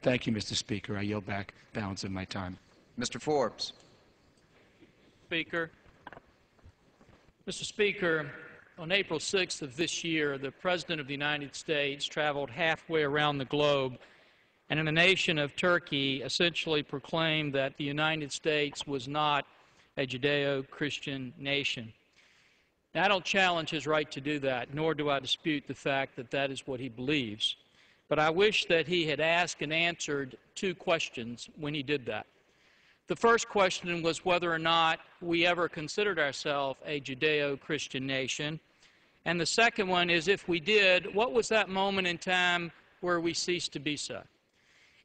Thank you, Mr. Speaker. I yield back balance of my time. Mr. Forbes. Speaker. Mr. Speaker, on April 6th of this year, the President of the United States traveled halfway around the globe and in the nation of Turkey essentially proclaimed that the United States was not a Judeo-Christian nation. Now, I don't challenge his right to do that, nor do I dispute the fact that that is what he believes. But I wish that he had asked and answered two questions when he did that. The first question was whether or not we ever considered ourselves a Judeo-Christian nation. And the second one is, if we did, what was that moment in time where we ceased to be so?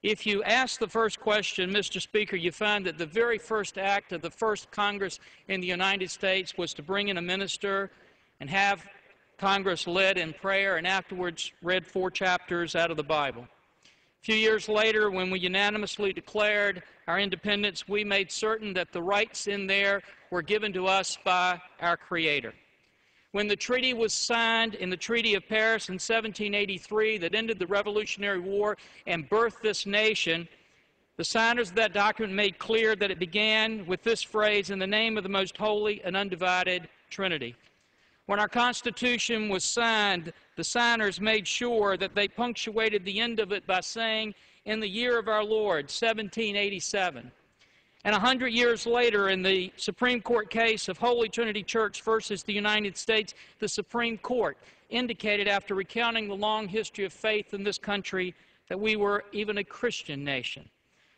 If you ask the first question, Mr. Speaker, you find that the very first act of the first Congress in the United States was to bring in a minister and have Congress led in prayer and afterwards read 4 chapters out of the Bible. A few years later, when we unanimously declared our independence, we made certain that the rights in there were given to us by our Creator. When the treaty was signed in the Treaty of Paris in 1783 that ended the Revolutionary War and birthed this nation, the signers of that document made clear that it began with this phrase, "In the name of the most holy and undivided Trinity." When our Constitution was signed, the signers made sure that they punctuated the end of it by saying, "In the year of our Lord, 1787. And 100 years later, in the Supreme Court case of Holy Trinity Church versus the United States, the Supreme Court indicated, after recounting the long history of faith in this country, that we were even a Christian nation.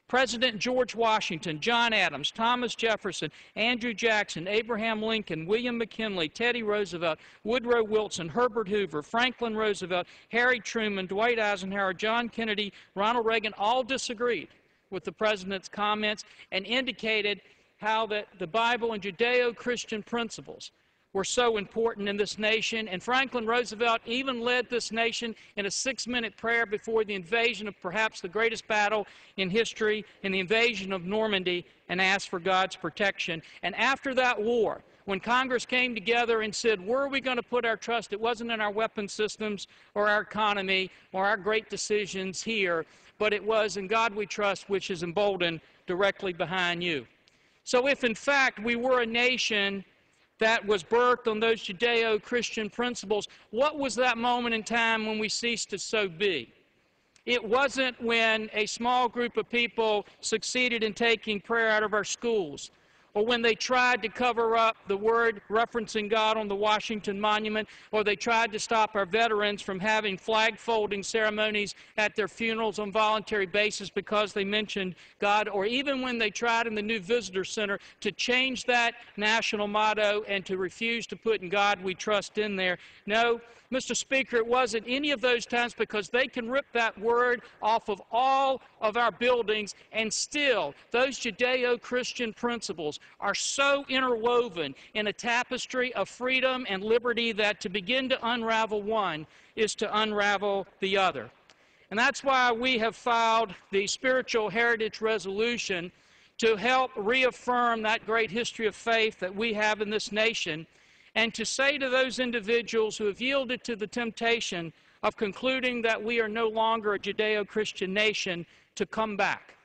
President George Washington, John Adams, Thomas Jefferson, Andrew Jackson, Abraham Lincoln, William McKinley, Teddy Roosevelt, Woodrow Wilson, Herbert Hoover, Franklin Roosevelt, Harry Truman, Dwight Eisenhower, John Kennedy, Ronald Reagan all disagreed with the President's comments and indicated how that the Bible and Judeo-Christian principles were so important in this nation. And Franklin Roosevelt even led this nation in a 6-minute prayer before the invasion of perhaps the greatest battle in history, in the invasion of Normandy, and asked for God's protection. And after that war, when Congress came together and said, where are we going to put our trust? It wasn't in our weapon systems or our economy or our great decisions here, but it was in God we trust, which is emboldened directly behind you. So if in fact we were a nation that was birthed on those Judeo-Christian principles, what was that moment in time when we ceased to so be? It wasn't when a small group of people succeeded in taking prayer out of our schools, or when they tried to cover up the word referencing God on the Washington Monument, or they tried to stop our veterans from having flag-folding ceremonies at their funerals on voluntary basis because they mentioned God, or even when they tried in the new visitor center to change that national motto and to refuse to put "In God We Trust" in there. No, Mr. Speaker, it wasn't any of those times, because they can rip that word off of all of our buildings, and still those Judeo-Christian principles are so interwoven in a tapestry of freedom and liberty that to begin to unravel one is to unravel the other. And that's why we have filed the Spiritual Heritage Resolution to help reaffirm that great history of faith that we have in this nation, and to say to those individuals who have yielded to the temptation of concluding that we are no longer a Judeo-Christian nation to come back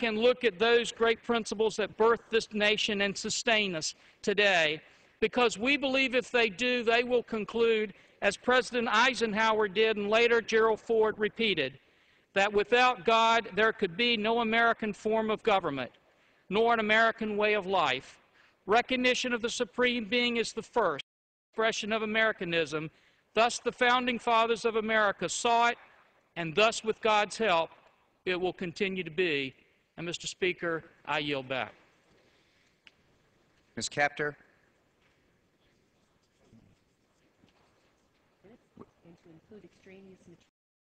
and look at those great principles that birthed this nation and sustain us today, because we believe if they do, they will conclude, as President Eisenhower did and later Gerald Ford repeated, that without God there could be no American form of government, nor an American way of life. Recognition of the Supreme Being is the first expression of Americanism. Thus the Founding Fathers of America saw it, and thus with God's help it will continue to be. And Mr. Speaker, I yield back. Ms. Kaptur. And to include extraneous material.